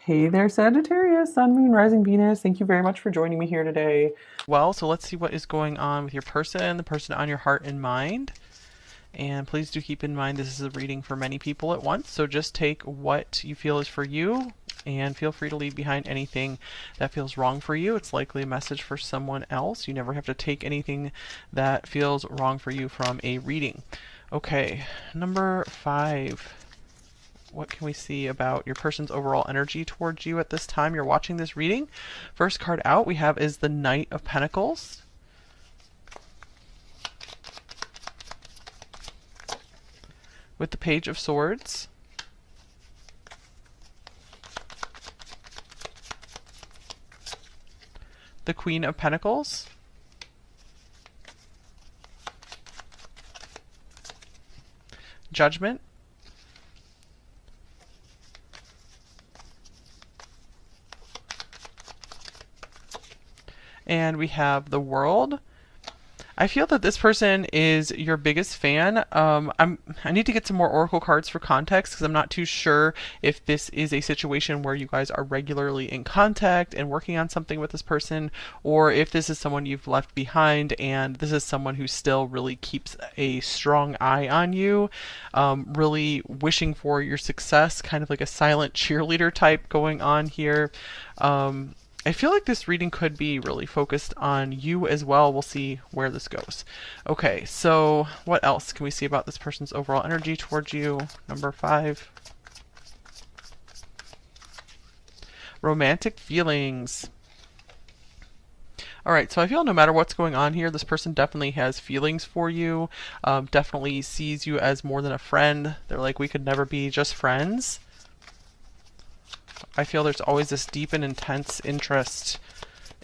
Hey there, Sagittarius, Sun, Moon, Rising, Venus. Thank you very much for joining me here today. Well, so let's see what is going on with your person, the person on your heart and mind. And please do keep in mind this is a reading for many people at once, so just take what you feel is for you and feel free to leave behind anything that feels wrong for you. It's likely a message for someone else. You never have to take anything that feels wrong for you from a reading. Okay, number 5. What can we see about your person's overall energy towards you at this time you're watching this reading? First card out we have is the Knight of Pentacles. With the Page of Swords. The Queen of Pentacles. Judgment. And we have the World. I feel that this person is your biggest fan. I need to get some more oracle cards for context because I'm not too sure if this is a situation where you guys are regularly in contact and working on something with this person, or if this is someone you've left behind and this is someone who still really keeps a strong eye on you, really wishing for your success, kind of like a silent cheerleader type going on here. I feel like this reading could be really focused on you as well. We'll see where this goes. Okay, so what else can we see about this person's overall energy towards you? Number 5. Romantic feelings. All right, so I feel no matter what's going on here, this person definitely has feelings for you, definitely sees you as more than a friend. They're like, we could never be just friends. I feel there's always this deep and intense interest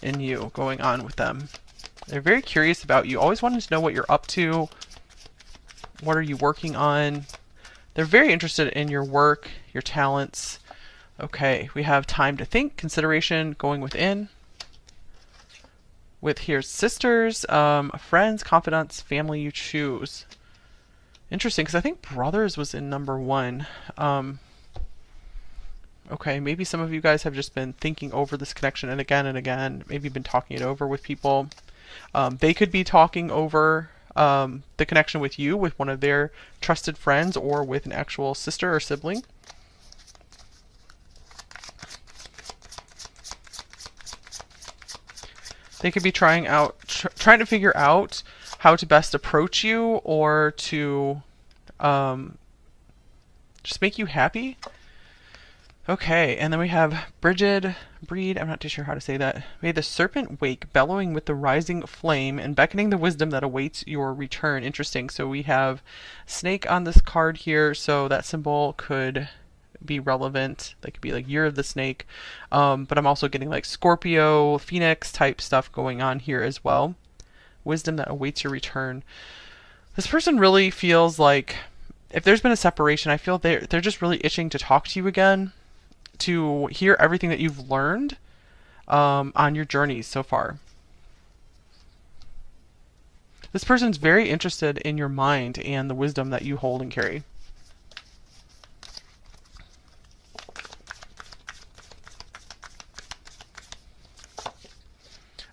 in you going on with them. They're very curious about you, always wanting to know what you're up to. What are you working on? They're very interested in your work, your talents. Okay, we have time to think, consideration, going within. With here's sisters, friends, confidants, family you choose. Interesting, because I think brothers was in number 1. Okay, maybe some of you guys have just been thinking over this connection and again, maybe been talking it over with people. They could be talking over the connection with you, with one of their trusted friends, or with an actual sister or sibling. They could be trying to figure out how to best approach you or to just make you happy. Okay, and then we have Breed, I'm not too sure how to say that. May the serpent wake, bellowing with the rising flame and beckoning the wisdom that awaits your return. Interesting. So we have snake on this card here, so that symbol could be relevant. That could be like Year of the Snake. But I'm also getting like Scorpio, Phoenix type stuff going on here as well. Wisdom that awaits your return. This person really feels like if there's been a separation, I feel they're just really itching to talk to you again, to hear everything that you've learned on your journeys so far. This person's very interested in your mind and the wisdom that you hold and carry.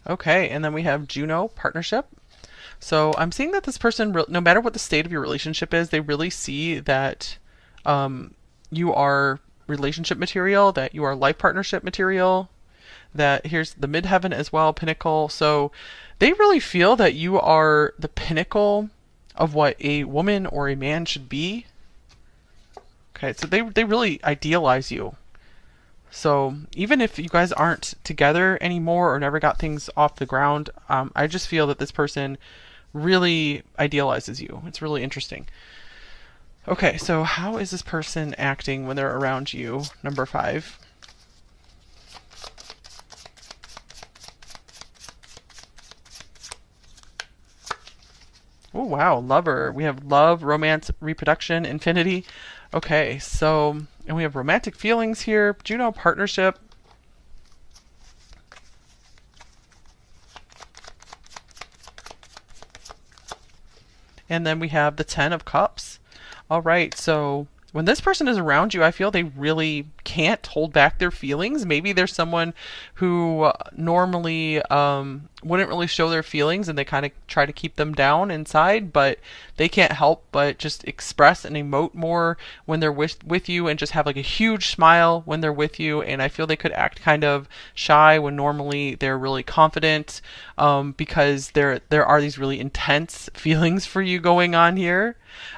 Okay, and then we have Juno, partnership. So I'm seeing that this person, no matter what the state of your relationship is, they really see that you are relationship material, that you are life partnership material, that here's the midheaven as well, pinnacle. So they really feel that you are the pinnacle of what a woman or a man should be. Okay, so they really idealize you. So even if you guys aren't together anymore or never got things off the ground, I just feel that this person really idealizes you. It's really interesting. Okay, so how is this person acting when they're around you? Number 5. Oh, wow, lover. We have love, romance, reproduction, infinity. Okay, so, and we have romantic feelings here. Juno, partnership. And then we have the 10 of Cups. All right, so when this person is around you, I feel they really can't hold back their feelings. Maybe there's someone who normally wouldn't really show their feelings and they kind of try to keep them down inside, but they can't help but just express and emote more when they're with you and just have like a huge smile when they're with you. And I feel they could act kind of shy when normally they're really confident, because there are these really intense feelings for you going on here.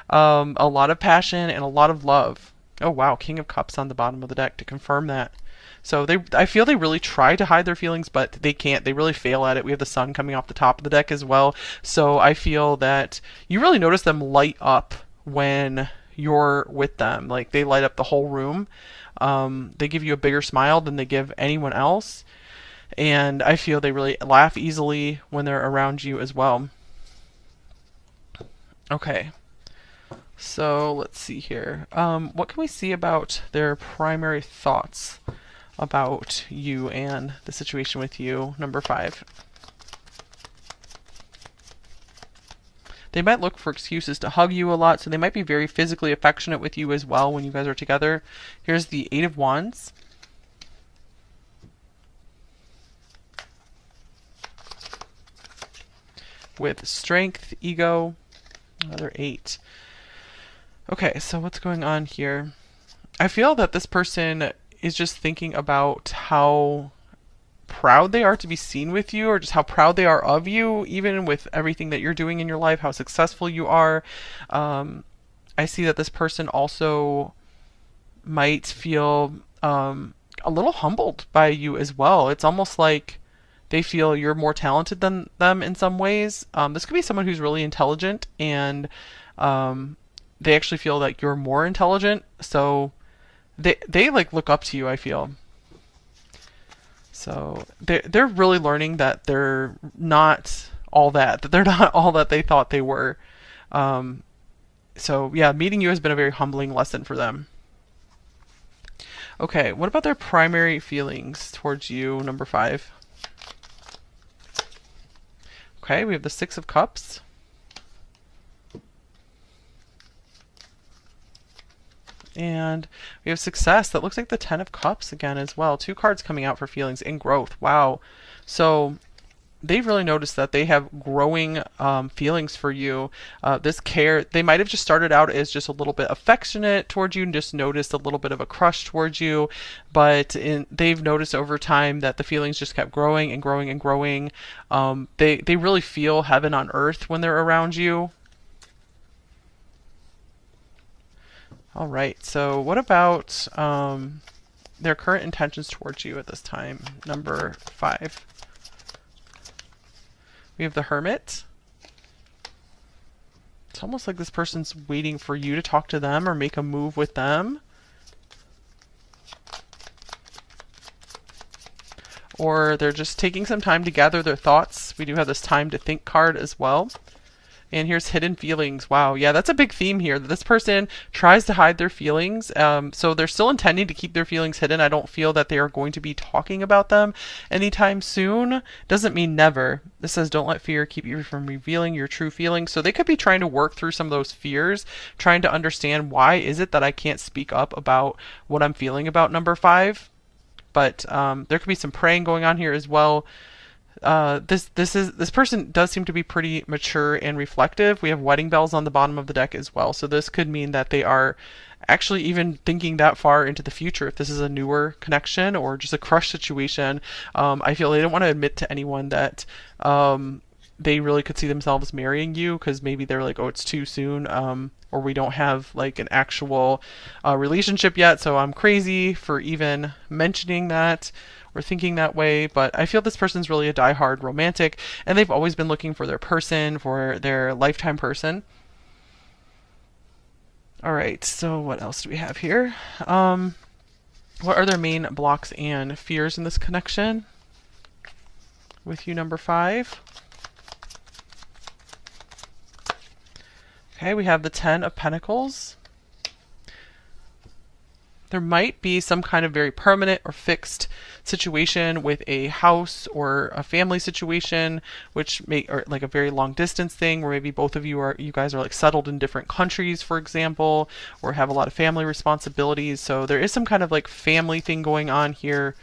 A lot of passion and a lot of love. Oh wow, King of Cups on the bottom of the deck to confirm that. So I feel they really try to hide their feelings, but they can't. They really fail at it. We have the sun coming off the top of the deck as well. So I feel that you really notice them light up when you're with them. Like they light up the whole room. They give you a bigger smile than they give anyone else. And I feel they really laugh easily when they're around you as well. Okay. So let's see here. What can we see about their primary thoughts about you and the situation with you, number 5? They might look for excuses to hug you a lot, so they might be very physically affectionate with you as well when you guys are together. Here's the 8 of Wands. With strength, ego, another 8. Okay, so what's going on here? I feel that this person is just thinking about how proud they are to be seen with you, or just how proud they are of you, even with everything that you're doing in your life, how successful you are. I see that this person also might feel a little humbled by you as well. It's almost like they feel you're more talented than them in some ways. This could be someone who's really intelligent, and they actually feel like you're more intelligent, so they like look up to you, I feel. So they're really learning that they're not all that they're not all that they thought they were. So yeah, meeting you has been a very humbling lesson for them. Okay, what about their primary feelings towards you, number 5? Okay, we have the 6 of Cups. And we have success. That looks like the 10 of Cups again as well. 2 cards coming out for feelings and growth. Wow. So they've really noticed that they have growing feelings for you. This care, they might have just started out as just a little bit affectionate towards you and just noticed a little bit of a crush towards you. But they've noticed over time that the feelings just kept growing and growing and growing. They really feel heaven on earth when they're around you. All right, so what about their current intentions towards you at this time, number 5? We have the Hermit. It's almost like this person's waiting for you to talk to them or make a move with them. Or they're just taking some time to gather their thoughts. We do have this time to think card as well. And here's hidden feelings. Wow, yeah, that's a big theme here. This person tries to hide their feelings. So they're still intending to keep their feelings hidden. I don't feel that they are going to be talking about them anytime soon. Doesn't mean never. This says don't let fear keep you from revealing your true feelings. So they could be trying to work through some of those fears, trying to understand why is it that I can't speak up about what I'm feeling about number 5. But there could be some praying going on here as well. This person does seem to be pretty mature and reflective. We have wedding bells on the bottom of the deck as well. So this could mean that they are actually even thinking that far into the future. If this is a newer connection or just a crush situation, I feel they don't want to admit to anyone that they really could see themselves marrying you, because maybe they're like, oh, it's too soon, or we don't have like an actual relationship yet, so I'm crazy for even mentioning that or thinking that way. But I feel this person's really a diehard romantic, and they've always been looking for their person, for their lifetime person. All right, so what else do we have here? What are their main blocks and fears in this connection with you, number 5? Okay, we have the 10 of Pentacles. There might be some kind of very permanent or fixed situation with a house or a family situation, which may, or like a very long distance thing where maybe both of you guys are like settled in different countries, for example, or have a lot of family responsibilities. So there is some kind of like family thing going on here.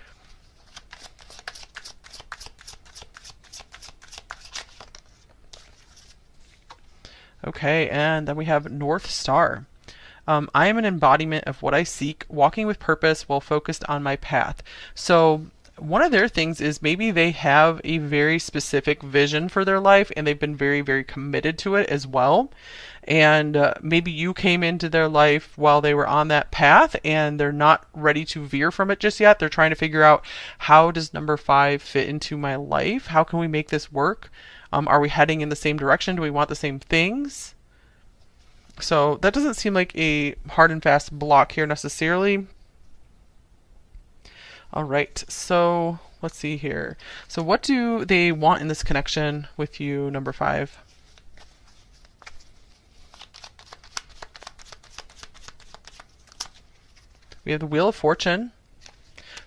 Okay, and then we have North Star. I am an embodiment of what I seek, walking with purpose while focused on my path. So, one of their things is maybe they have a very specific vision for their life and they've been very, very committed to it as well. And maybe you came into their life while they were on that path and they're not ready to veer from it just yet. They're trying to figure out, how does number 5 fit into my life? How can we make this work? Are we heading in the same direction? Do we want the same things? So that doesn't seem like a hard and fast block here necessarily. All right, so let's see here. So what do they want in this connection with you, number 5? We have the Wheel of Fortune.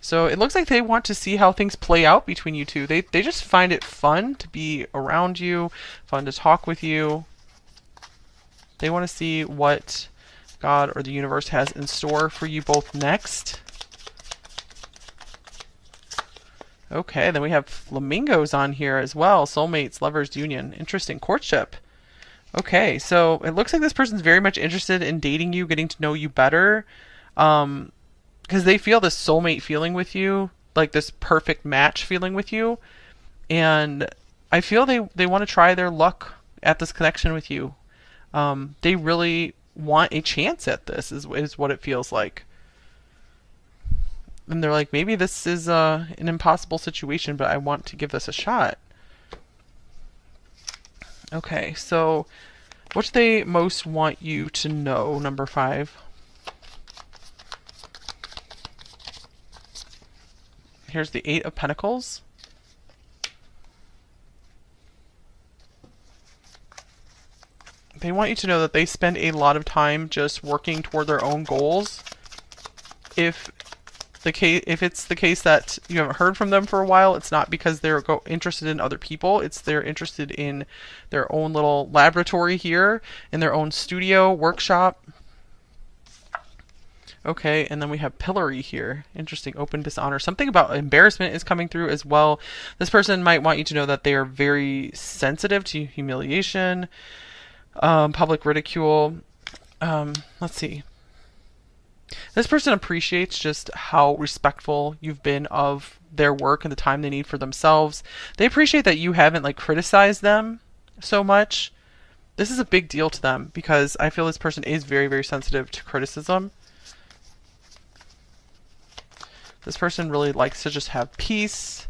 So it looks like they want to see how things play out between you two. They just find it fun to be around you, fun to talk with you. They want to see what God or the universe has in store for you both next. Okay, then we have flamingos on here as well. Soulmates, lovers, union. Interesting. Courtship. Okay, so it looks like this person's very much interested in dating you, getting to know you better. Because they feel this soulmate feeling with you, like this perfect match feeling with you. And I feel they want to try their luck at this connection with you. They really want a chance at this, is what it feels like. And they're like, maybe this is an impossible situation, but I want to give this a shot. Okay, so what do they most want you to know, number 5? Here's the 8 of Pentacles. They want you to know that they spend a lot of time just working toward their own goals. If it's the case that you haven't heard from them for a while, it's not because they're interested in other people. It's they're interested in their own little laboratory here, in their own studio, workshop. Okay, and then we have Pillory here. Interesting, open dishonor. Something about embarrassment is coming through as well. This person might want you to know that they are very sensitive to humiliation, public ridicule. Let's see. This person appreciates just how respectful you've been of their work and the time they need for themselves. They appreciate that you haven't like criticized them so much. This is a big deal to them because I feel this person is very, very sensitive to criticism. This person really likes to just have peace.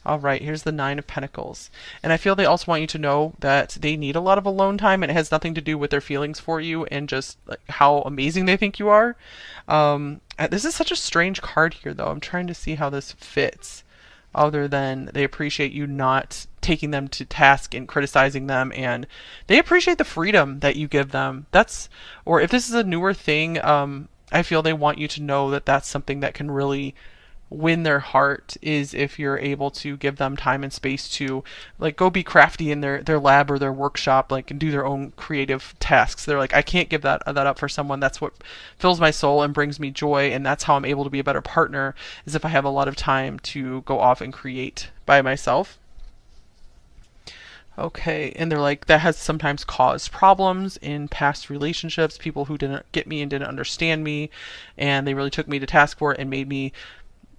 All right, here's the 9 of Pentacles. And I feel they also want you to know that they need a lot of alone time, and it has nothing to do with their feelings for you and just like how amazing they think you are. This is such a strange card here, though. I'm trying to see how this fits, other than they appreciate you not taking them to task and criticizing them, and they appreciate the freedom that you give them. Or if this is a newer thing, I feel they want you to know that that's something that can really win their heart, is if you're able to give them time and space to like go be crafty in their lab or their workshop, like, and do their own creative tasks. They're like, I can't give that up for someone. That's what fills my soul and brings me joy, and that's how I'm able to be a better partner, is if I have a lot of time to go off and create by myself. Okay, and they're like, that has sometimes caused problems in past relationships, people who didn't get me and didn't understand me, and they really took me to task for it and made me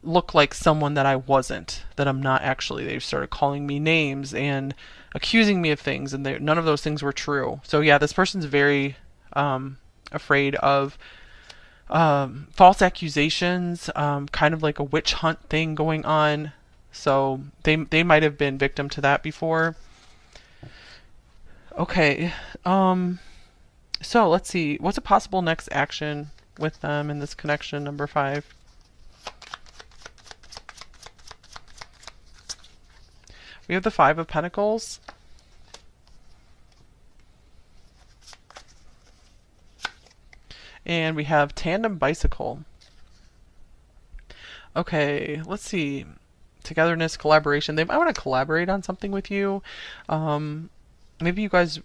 look like someone that I wasn't, that I'm not actually. They started calling me names and accusing me of things, and none of those things were true. So yeah, this person's very afraid of false accusations, kind of like a witch hunt thing going on. So they might have been victim to that before. Okay, so let's see. What's a possible next action with them in this connection, number 5? We have the 5 of Pentacles. And we have tandem bicycle. Okay, let's see. Togetherness, collaboration. They might want to collaborate on something with you. Maybe you guys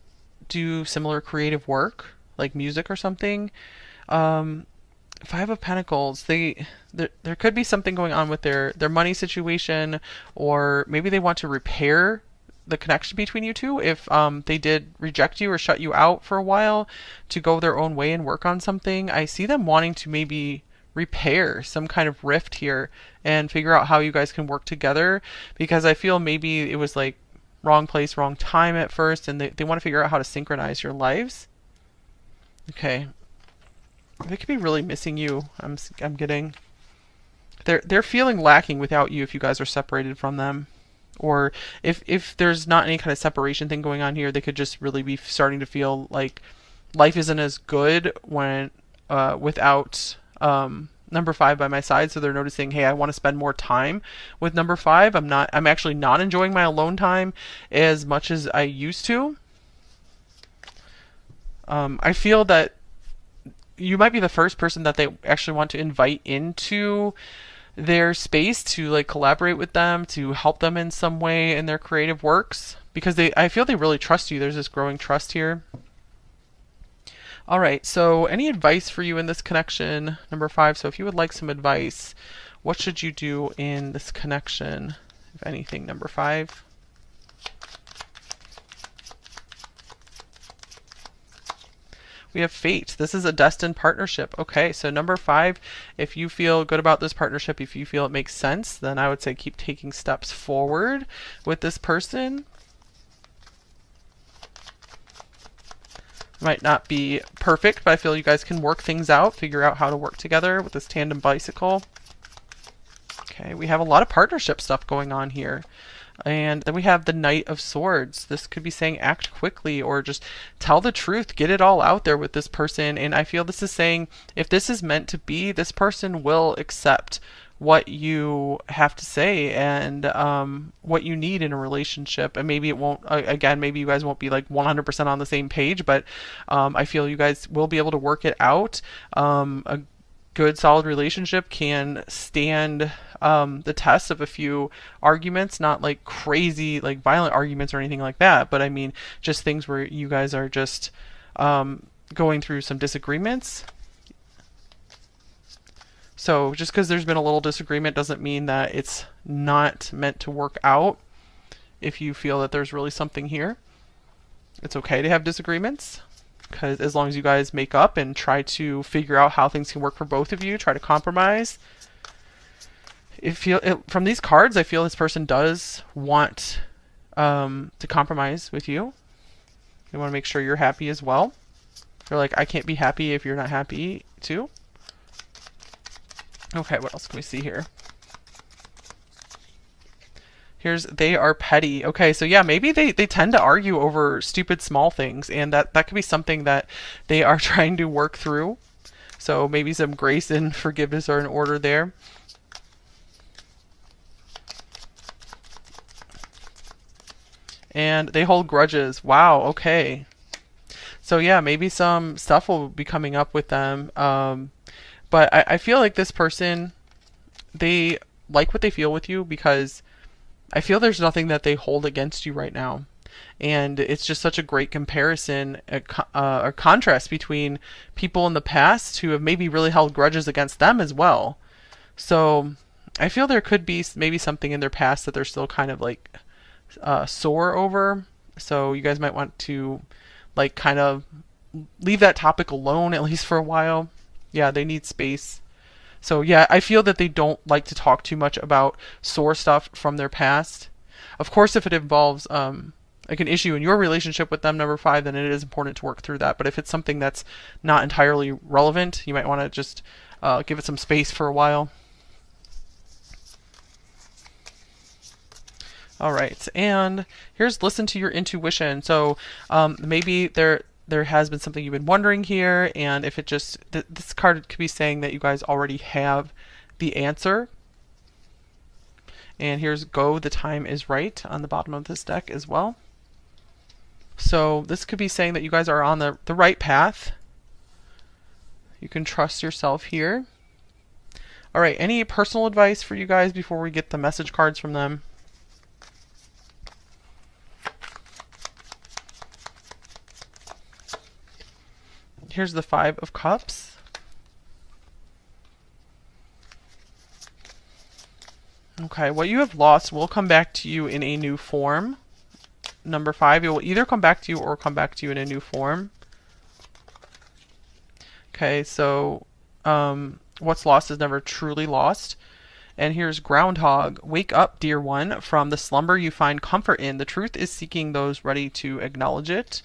do similar creative work, like music or something. Um, Five of Pentacles. There could be something going on with their money situation, or maybe they want to repair the connection between you two if they did reject you or shut you out for a while to go their own way and work on something. I see them wanting to maybe repair some kind of rift here and figure out how you guys can work together, because I feel maybe it was like wrong place, wrong time at first, and they want to figure out how to synchronize your lives. Okay. They could be really missing you. I'm getting they're feeling lacking without you if you guys are separated from them. Or if there's not any kind of separation thing going on here, they could just really be starting to feel like life isn't as good when without number five by my side. So they're noticing, hey, I want to spend more time with number five. I'm actually not enjoying my alone time as much as I used to. I feel that you might be the first person that they actually want to invite into their space to like collaborate with them, to help them in some way in their creative works, because I feel they really trust you. There's this growing trust here. All right, so any advice for you in this connection, number five? So if you would like some advice, what should you do in this connection, if anything, number five? We have fate. This is a destined partnership. Okay, so number five, if you feel good about this partnership, if you feel it makes sense, then I would say keep taking steps forward with this person. Might not be perfect, but I feel you guys can work things out, figure out how to work together with this tandem bicycle. Okay, we have a lot of partnership stuff going on here. And then we have the Knight of Swords. This could be saying act quickly or just tell the truth, get it all out there with this person. And I feel this is saying if this is meant to be, this person will accept what you have to say and what you need in a relationship. And maybe it won't, again, maybe you guys won't be like 100% on the same page, but I feel you guys will be able to work it out. A good solid relationship can stand the test of a few arguments, not like crazy like violent arguments or anything like that, but I mean just things where you guys are just going through some disagreements. So just because there's been a little disagreement doesn't mean that it's not meant to work out. If you feel that there's really something here, it's okay to have disagreements, because as long as you guys make up and try to figure out how things can work for both of you, try to compromise. From these cards, I feel this person does want to compromise with you. They want to make sure you're happy as well. They're like, I can't be happy if you're not happy too. Okay, what else can we see here? Here's they are petty. Okay, so yeah, maybe they tend to argue over stupid small things, and that could be something that they are trying to work through. So maybe some grace and forgiveness are in order there. And they hold grudges. Wow, okay. So yeah, maybe some stuff will be coming up with them. But I feel like this person, they like what they feel with you, because I feel there's nothing that they hold against you right now. And it's just such a great comparison, a contrast between people in the past who have maybe really held grudges against them as well. So I feel there could be maybe something in their past that they're still kind of like sore over. So you guys might want to like kind of leave that topic alone, at least for a while. Yeah, they need space. So yeah, I feel that they don't like to talk too much about sore stuff from their past. Of course, if it involves like an issue in your relationship with them, number five, then it is important to work through that. But if it's something that's not entirely relevant, you might want to just give it some space for a while. All right, and here's listen to your intuition. So maybe there has been something you've been wondering here, and if it just this card could be saying that you guys already have the answer. And here's go, the time is right on the bottom of this deck as well. So this could be saying that you guys are on the right path. You can trust yourself here. All right, any personal advice for you guys before we get the message cards from them? Here's the Five of Cups. Okay, what you have lost will come back to you in a new form. Number 5, it will either come back to you or come back to you in a new form. Okay, so what's lost is never truly lost. And here's Groundhog. Wake up, dear one, from the slumber you find comfort in. The truth is seeking those ready to acknowledge it.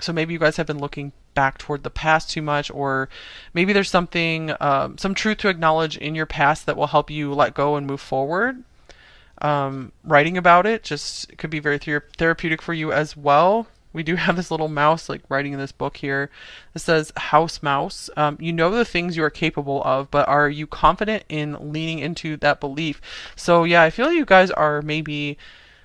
So maybe you guys have been looking back toward the past too much, or maybe there's something, some truth to acknowledge in your past that will help you let go and move forward. Writing about it just could be very therapeutic for you as well. We do have this little mouse like writing in this book here. It says, House Mouse. You know the things you are capable of, but are you confident in leaning into that belief? So yeah, I feel you guys are maybe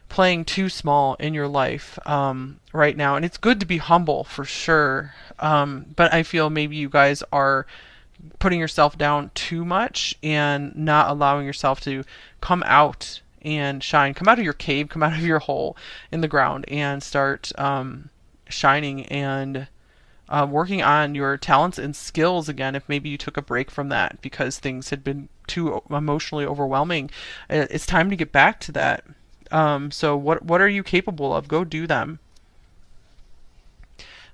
playing too small in your life right now, and it's good to be humble for sure. But I feel maybe you guys are putting yourself down too much and not allowing yourself to come out and shine. Come out of your cave, come out of your hole in the ground, and start shining and working on your talents and skills again. If maybe you took a break from that because things had been too emotionally overwhelming, it's time to get back to that. So what are you capable of? Go do them.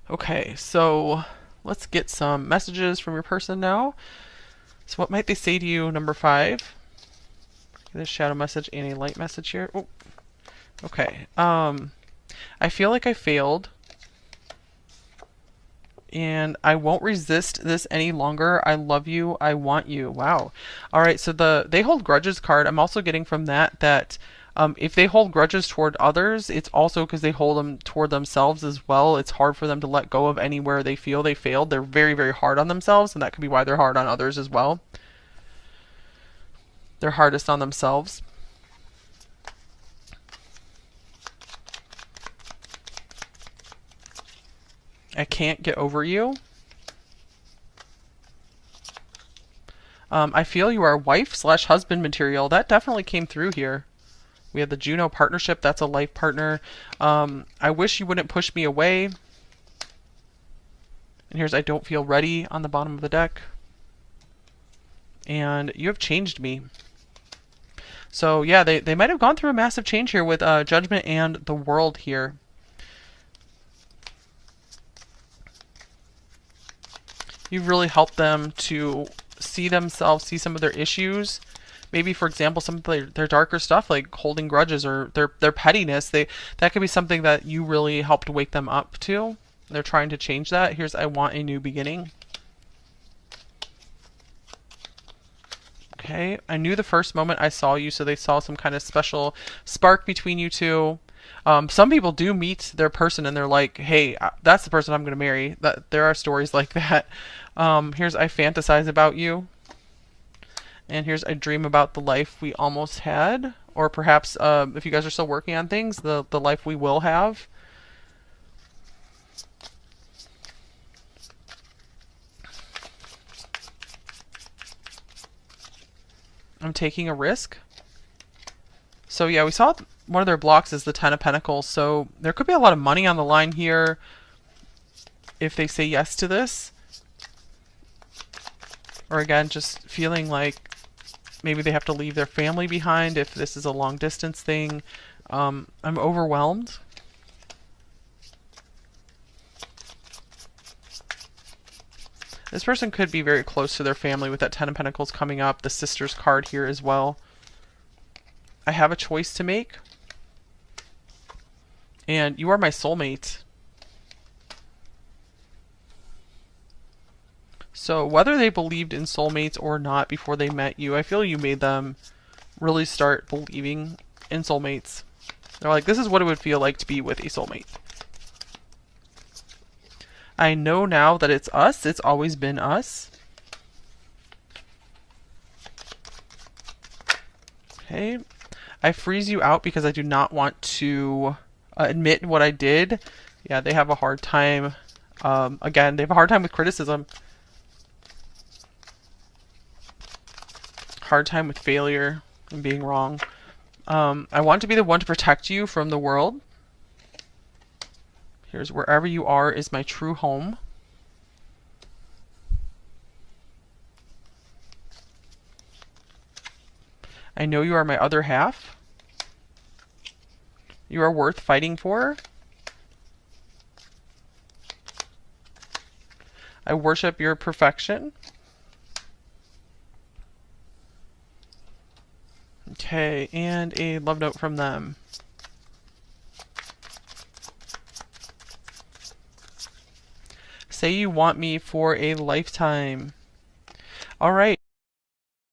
Okay, so let's get some messages from your person now. So what might they say to you, number 5? Get a shadow message and a light message here. Oh, okay. I feel like I failed, and I won't resist this any longer. I love you. I want you. Wow. All right. So the they hold grudges card. I'm also getting from that if they hold grudges toward others, it's also because they hold them toward themselves as well. It's hard for them to let go of anywhere they feel they failed. They're very, very hard on themselves, and that could be why they're hard on others as well. They're hardest on themselves. I can't get over you. I feel you are wife/husband material. That definitely came through here. We have the Juno partnership. That's a life partner. I wish you wouldn't push me away. And here's I don't feel ready on the bottom of the deck. And you have changed me. So yeah, they might have gone through a massive change here with Judgment and the World here. You've really helped them to see themselves, see some of their issues. Maybe, for example, some of their darker stuff, like holding grudges or their pettiness. That could be something that you really helped wake them up to. They're trying to change that. Here's I want a new beginning. Okay, I knew the first moment I saw you, so they saw some kind of special spark between you two. Some people do meet their person and they're like, hey, that's the person I'm going to marry. There are stories like that. Here's I fantasize about you. And here's I dream about the life we almost had. Or perhaps if you guys are still working on things, the life we will have. I'm taking a risk. So yeah, we saw one of their blocks is the Ten of Pentacles. So there could be a lot of money on the line here if they say yes to this. Or again, just feeling like maybe they have to leave their family behind if this is a long distance thing. I'm overwhelmed. This person could be very close to their family with that Ten of Pentacles coming up. The Sisters card here as well. I have a choice to make. And you are my soulmate. So whether they believed in soulmates or not before they met you, I feel you made them really start believing in soulmates. They're like, this is what it would feel like to be with a soulmate. I know now that it's us. It's always been us. Okay. I freeze you out because I do not want to admit what I did. Yeah, they have a hard time. Again, they have a hard time with criticism. hard time with failure and being wrong. I want to be the one to protect you from the world. Here's wherever you are is my true home. I know you are my other half. You are worth fighting for. I worship your perfection. Okay, and a love note from them. Say you want me for a lifetime. All right.